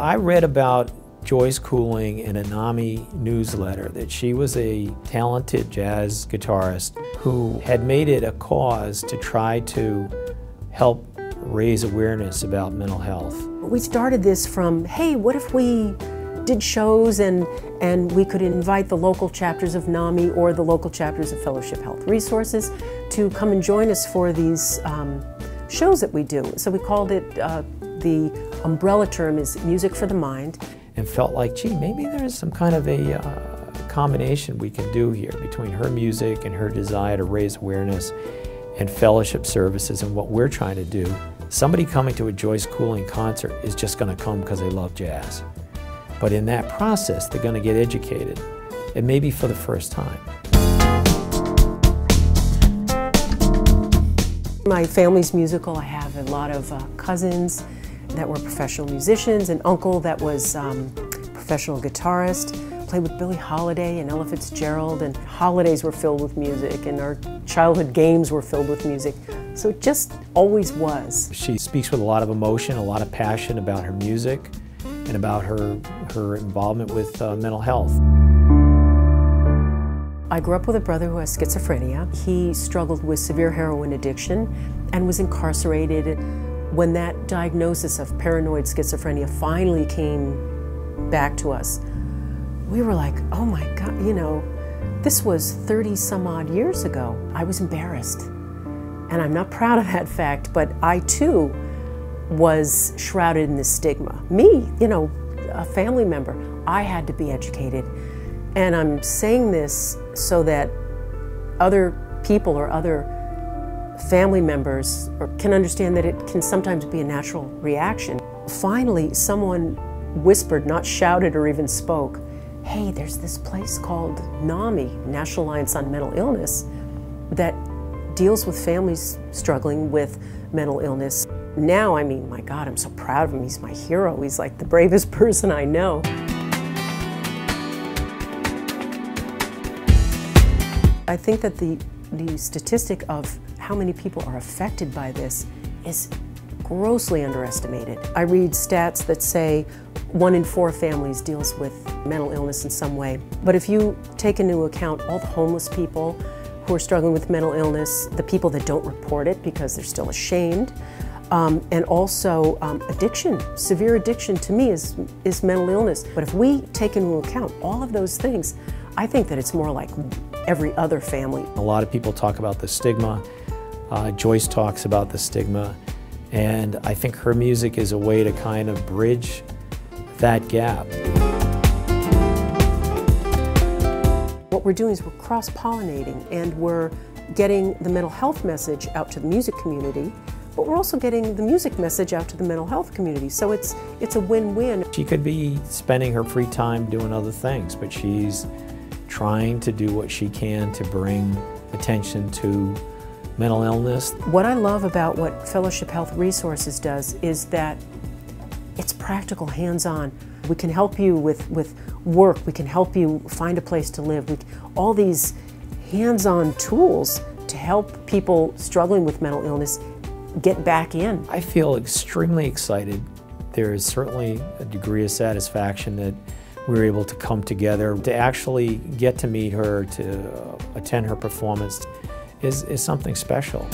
I read about Joyce Cooling in a NAMI newsletter that she was a talented jazz guitarist who had made it a cause to try to help raise awareness about mental health. We started this from, hey, what if we did shows and we could invite the local chapters of NAMI or the local chapters of Fellowship Health Resources to come and join us for these shows that we do. So we called it, the umbrella term is Music for the Mind. And felt like, gee, maybe there's some kind of a combination we can do here between her music and her desire to raise awareness and fellowship services and what we're trying to do. Somebody coming to a Joyce Cooling concert is just going to come because they love jazz. But in that process, they're going to get educated, and maybe for the first time. My family's musical. I have a lot of cousins that were professional musicians, an uncle that was professional guitarist, played with Billie Holiday and Ella Fitzgerald, and holidays were filled with music, and our childhood games were filled with music. So it just always was. She speaks with a lot of emotion, a lot of passion about her music, and about her involvement with mental health. I grew up with a brother who has schizophrenia. He struggled with severe heroin addiction and was incarcerated. When that diagnosis of paranoid schizophrenia finally came back to us, we were like, oh my God, you know, this was 30 some odd years ago. I was embarrassed. And I'm not proud of that fact, but I too was shrouded in this stigma. Me, you know, a family member, I had to be educated. And I'm saying this so that other people or other family members can understand that it can sometimes be a natural reaction. Finally, someone whispered, not shouted or even spoke, hey, there's this place called NAMI, National Alliance on Mental Illness, that deals with families struggling with mental illness. Now, I mean, my God, I'm so proud of him. He's my hero. He's like the bravest person I know. I think that the statistic of how many people are affected by this is grossly underestimated. I read stats that say 1 in 4 families deals with mental illness in some way. But if you take into account all the homeless people who are struggling with mental illness, the people that don't report it because they're still ashamed, and also addiction. Severe addiction to me is mental illness. But if we take into account all of those things, I think that it's more like every other family. A lot of people talk about the stigma. Joyce talks about the stigma, and I think her music is a way to kind of bridge that gap. What we're doing is we're cross-pollinating, and we're getting the mental health message out to the music community, but we're also getting the music message out to the mental health community. So it's a win-win. She could be spending her free time doing other things, but she's trying to do what she can to bring attention to mental illness. What I love about what Fellowship Health Resources does is that it's practical, hands-on. We can help you with work, we can help you find a place to live. All these hands-on tools to help people struggling with mental illness get back in. I feel extremely excited. There is certainly a degree of satisfaction that we were able to come together. To actually get to meet her, to attend her performance is something special.